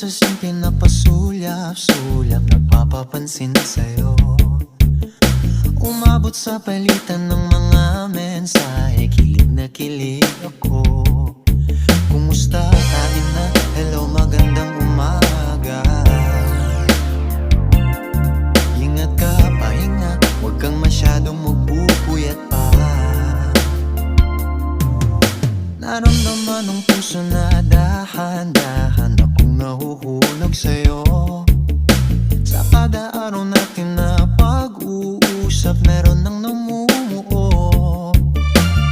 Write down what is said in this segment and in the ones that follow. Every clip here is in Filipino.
boses-boses yung pinapasulyap-sulyap, nagpapapansin sa'yo. Umabot sa palitan ng mga mensahe, kilig na kilig ako. Kumusta? Kain na? Hello, magandang umaga. Ingat ka, pahinga, huwag kang masyadong magpupuyat pa. Naramdaman ng puso na dahan-dahan akong nahuhulog sa'yo. Sa kada araw natin na pag-uusap, meron nang namumuo.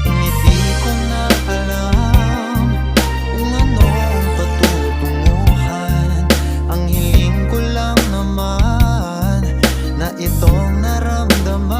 Hindi ko na alam kung ano ang patutunguhan. Ang hiling ko lang naman na itong naramdaman.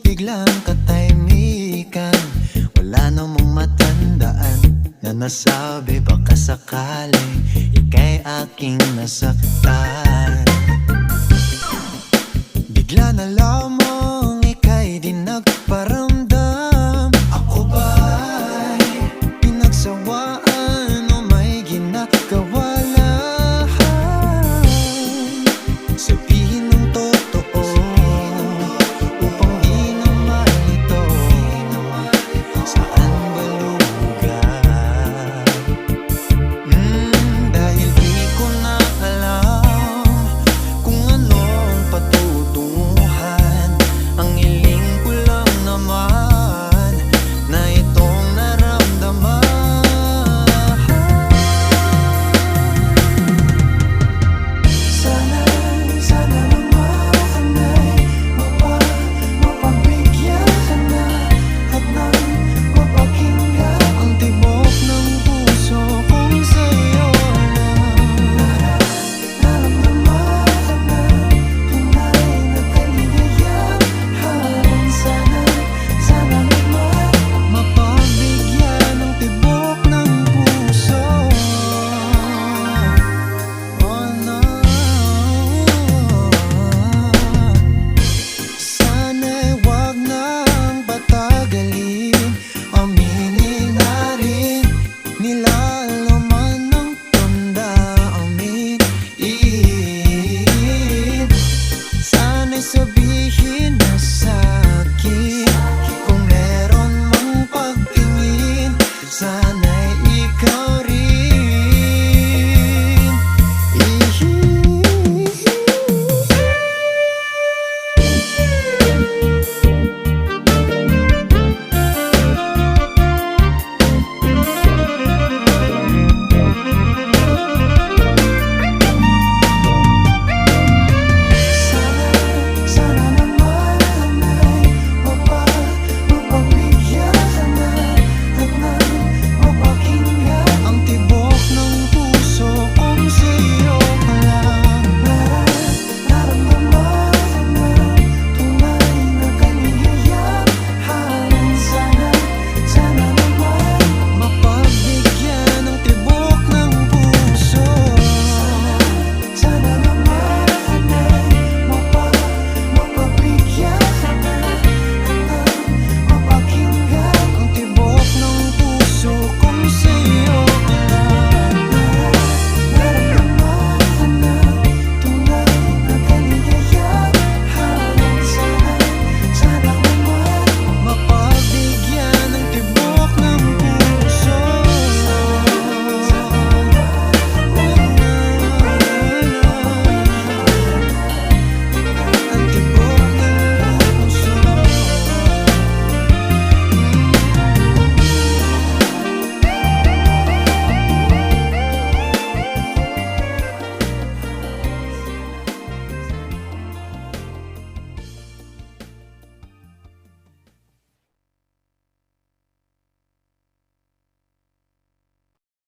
Biglang katahimikan, wala namang matandaan na nasabi baka sakaling ika'y aking nasaktan.